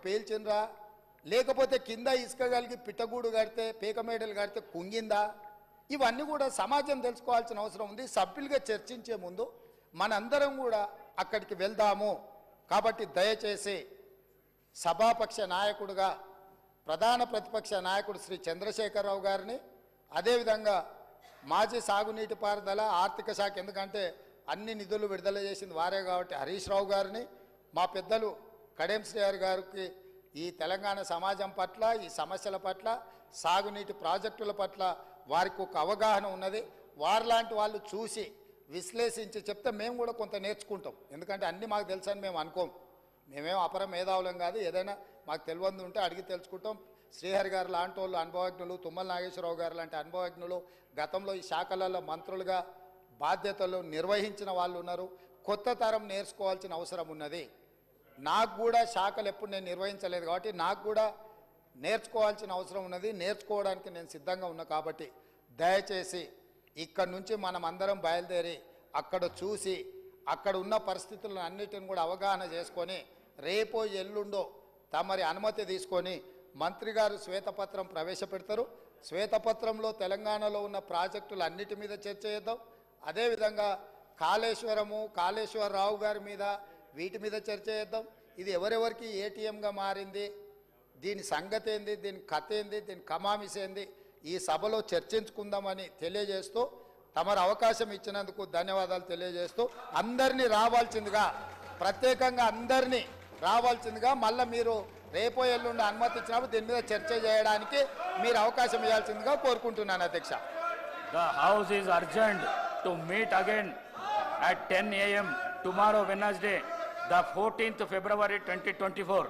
పేల్చిండ్రా, లేకపోతే కింద ఇసుక కలిగి పిట్టగూడు కడితే పీకమేడలు కడితే కుంగిందా? ఇవన్నీ కూడా సమాజం తెలుసుకోవాల్సిన అవసరం ఉంది. సభ్యులుగా చర్చించే ముందు మనందరం కూడా అక్కడికి వెళ్దాము. కాబట్టి దయచేసి సభాపక్ష నాయకుడిగా ప్రధాన ప్రతిపక్ష నాయకుడు శ్రీ చంద్రశేఖరరావు గారిని, అదేవిధంగా మాజీ సాగునీటి పారుదల ఆర్థిక శాఖ, ఎందుకంటే అన్ని నిధులు విడుదల చేసింది వారే కాబట్టి హరీష్ రావు గారిని, మా పెద్దలు కడెం శ్రీహరి గారికి ఈ తెలంగాణ సమాజం పట్ల, ఈ సమస్యల పట్ల, సాగునీటి ప్రాజెక్టుల పట్ల వారికి ఒక అవగాహన ఉన్నది. వారిలాంటి వాళ్ళు చూసి విశ్లేషించి చెప్తే మేము కూడా కొంత నేర్చుకుంటాం. ఎందుకంటే అన్నీ మాకు తెలుసని మేము అనుకోం. మేమేం అపర మేధావులం కాదు. ఏదైనా మాకు తెలియదు ఉంటే అడిగి తెలుసుకుంటాం. శ్రీహరి గారు లాంటి వాళ్ళు అనుభవజ్ఞులు, తుమ్మల నాగేశ్వరరావు గారు లాంటి అనుభవజ్ఞులు, గతంలో ఈ శాఖలలో మంత్రులుగా బాధ్యతలు నిర్వహించిన వాళ్ళు ఉన్నారు. కొత్త తరం నేర్చుకోవాల్సిన అవసరం ఉన్నది. నాకు కూడా శాఖలు ఎప్పుడు నేను నిర్వహించలేదు కాబట్టి నాకు కూడా నేర్చుకోవాల్సిన అవసరం ఉన్నది. నేర్చుకోవడానికి నేను సిద్ధంగా ఉన్నా. కాబట్టి దయచేసి ఇక్కడ నుంచి మనం అందరం బయలుదేరి అక్కడ చూసి అక్కడ ఉన్న పరిస్థితులను అన్నిటిని కూడా అవగాహన చేసుకొని రేపో ఎల్లుండో తమరి అనుమతి తీసుకొని మంత్రి గారు శ్వేతపత్రం ప్రవేశపెడతారు. శ్వేతపత్రంలో తెలంగాణలో ఉన్న ప్రాజెక్టులు అన్నిటి మీద చర్చ చేద్దాం. అదేవిధంగా కాళేశ్వరరావు గారి మీద వీటి మీద చర్చ చేద్దాం. ఇది ఎవరెవరికి ఏటీఎంగా మారింది, దీని సంగతి ఏంది, దీని కథ ఏంది, దీని కమామిస్ ఏంది, ఈ సభలో చర్చించుకుందామని తెలియజేస్తూ తమరు అవకాశం ఇచ్చినందుకు ధన్యవాదాలు తెలియజేస్తూ అందరినీ రావాల్సిందిగా, ప్రత్యేకంగా అందరినీ రావాల్సిందిగా, మళ్ళీ మీరు రేపో ఎల్లుండి అనుమతి ఇచ్చినప్పుడు దీని మీద చర్చ చేయడానికి మీరు అవకాశం ఇవ్వాల్సిందిగా కోరుకుంటున్నాను అధ్యక్ష. The House is urged to meet again at 10 a.m. tomorrow Wednesday, the 14th February 2024.